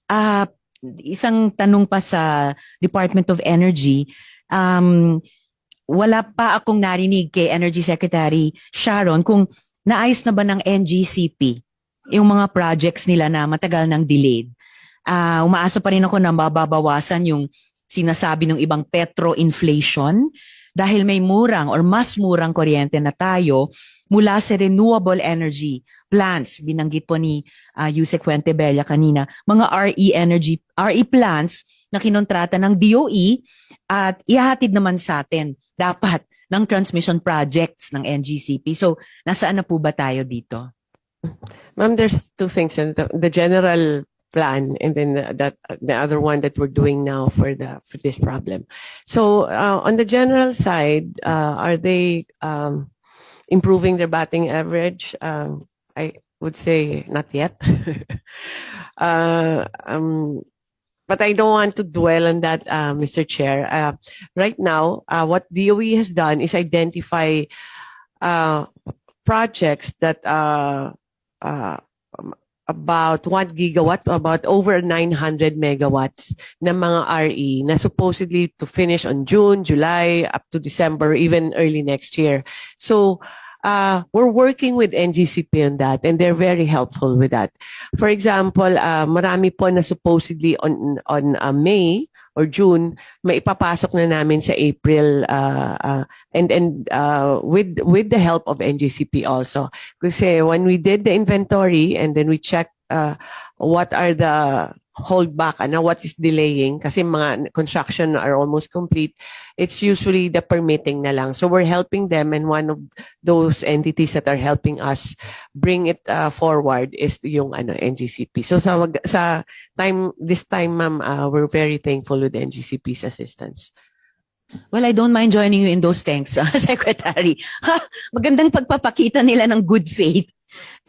Ah, isang tanong pa sa Department of Energy. Um, Wala pa akong narinig kay Energy Secretary Sharon kung naayos na ba ng NGCP yung mga projects nila na matagal nang delayed. Umaasa pa rin ako na mababawasan yung sinasabi ng ibang petro-inflation dahil may murang or mas murang kuryente na tayo mula sa renewable energy plants. Binanggit po ni Yusek Fuentebella kanina, mga RE plants na kinontrata ng DOE at ihahatid naman sa atin dapat ng transmission projects ng NGCP. So, nasaan na po ba tayo dito? Ma'am, there's two things. And the general plan and then the other one that we're doing now for this problem. So on the general side, are they improving their batting average? I would say not yet. But I don't want to dwell on that, Mr. Chair. Right now, what DOE has done is identify projects that about 1 gigawatt, about over 900 megawatts na mga RE na supposedly to finish on June, July, up to December, even early next year. So we're working with NGCP on that, and they're very helpful with that. For example, marami po na supposedly on May or June, maipapasok na namin sa April, and with the help of NGCP also. Kasi when we did the inventory and then we checked what are the holdback, what is delaying, kasi mga construction are almost complete, it's usually the permitting na lang. So we're helping them, and one of those entities that are helping us bring it forward is yung NGCP. So this time, ma'am, we're very thankful with NGCP's assistance. Well, I don't mind joining you in those thanks, Secretary. Magandang pagpapakita nila ng good faith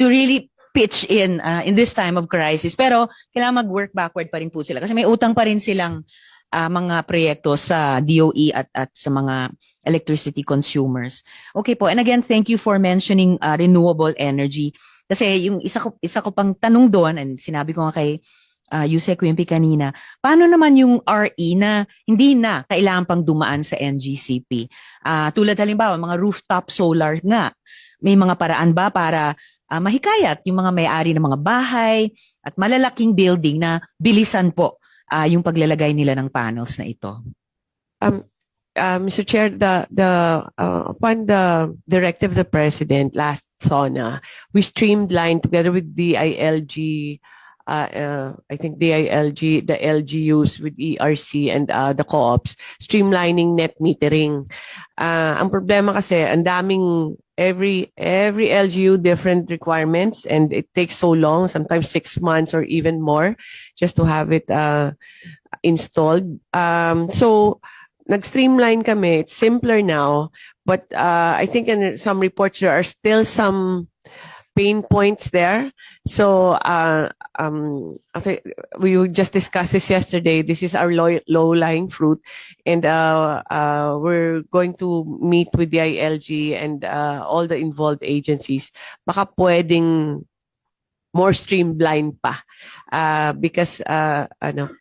to really pitch in this time of crisis. Pero kailangan mag-work backward pa rin po sila kasi may utang pa rin silang mga proyekto sa DOE at sa mga electricity consumers. Okay po. And again, thank you for mentioning renewable energy. Kasi yung isa ko pang tanong doon, and sinabi ko nga kay Yusek Wimpi kanina, paano naman yung RE na hindi na kailangan pang dumaan sa NGCP? Tulad halimbawa, mga rooftop solar nga. May mga paraan ba para mahikayat yung mga may-ari ng mga bahay at malalaking building na bilisan po yung paglalagay nila ng panels na ito? Mr. Chair, upon the directive of the President last SONA, we streamlined together with DILG, I think DILG, the LGUs with ERC and the co-ops, streamlining net metering. Ang problema kasi, ang daming every LGU different requirements, and it takes so long, sometimes 6 months or even more, just to have it installed. So nag-streamline kami. It's simpler now, but I think in some reports there are still some pain points there. So I think we just discussed this yesterday. This is our low-lying fruit, and we're going to meet with the ILG and all the involved agencies. Baka pwedeng more streamlined pa, because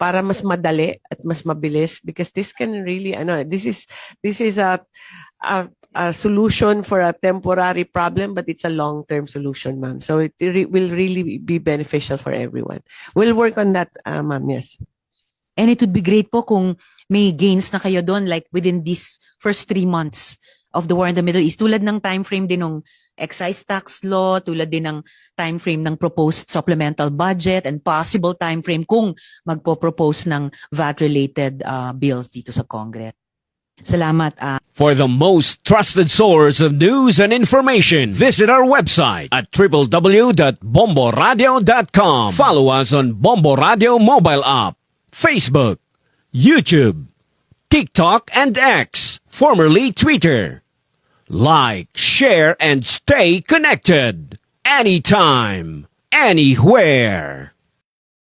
para mas madali at mas mabilis, because this can really this is a solution for a temporary problem, but it's a long-term solution, ma'am. So it will really be beneficial for everyone. We'll work on that, ma'am, yes. And it would be great po kung may gains na kayo doon, like within these first 3 months of the war in the Middle East. Tulad ng time frame din ng excise tax law, tulad din ng time frame ng proposed supplemental budget, and possible time frame kung magpo-propose ng VAT-related bills dito sa Congress. Salamat. For the most trusted source of news and information, visit our website at www.bomboradio.com. Follow us on Bombo Radio mobile app, Facebook, YouTube, TikTok, and X, formerly Twitter. Like, share, and stay connected. Anytime, anywhere.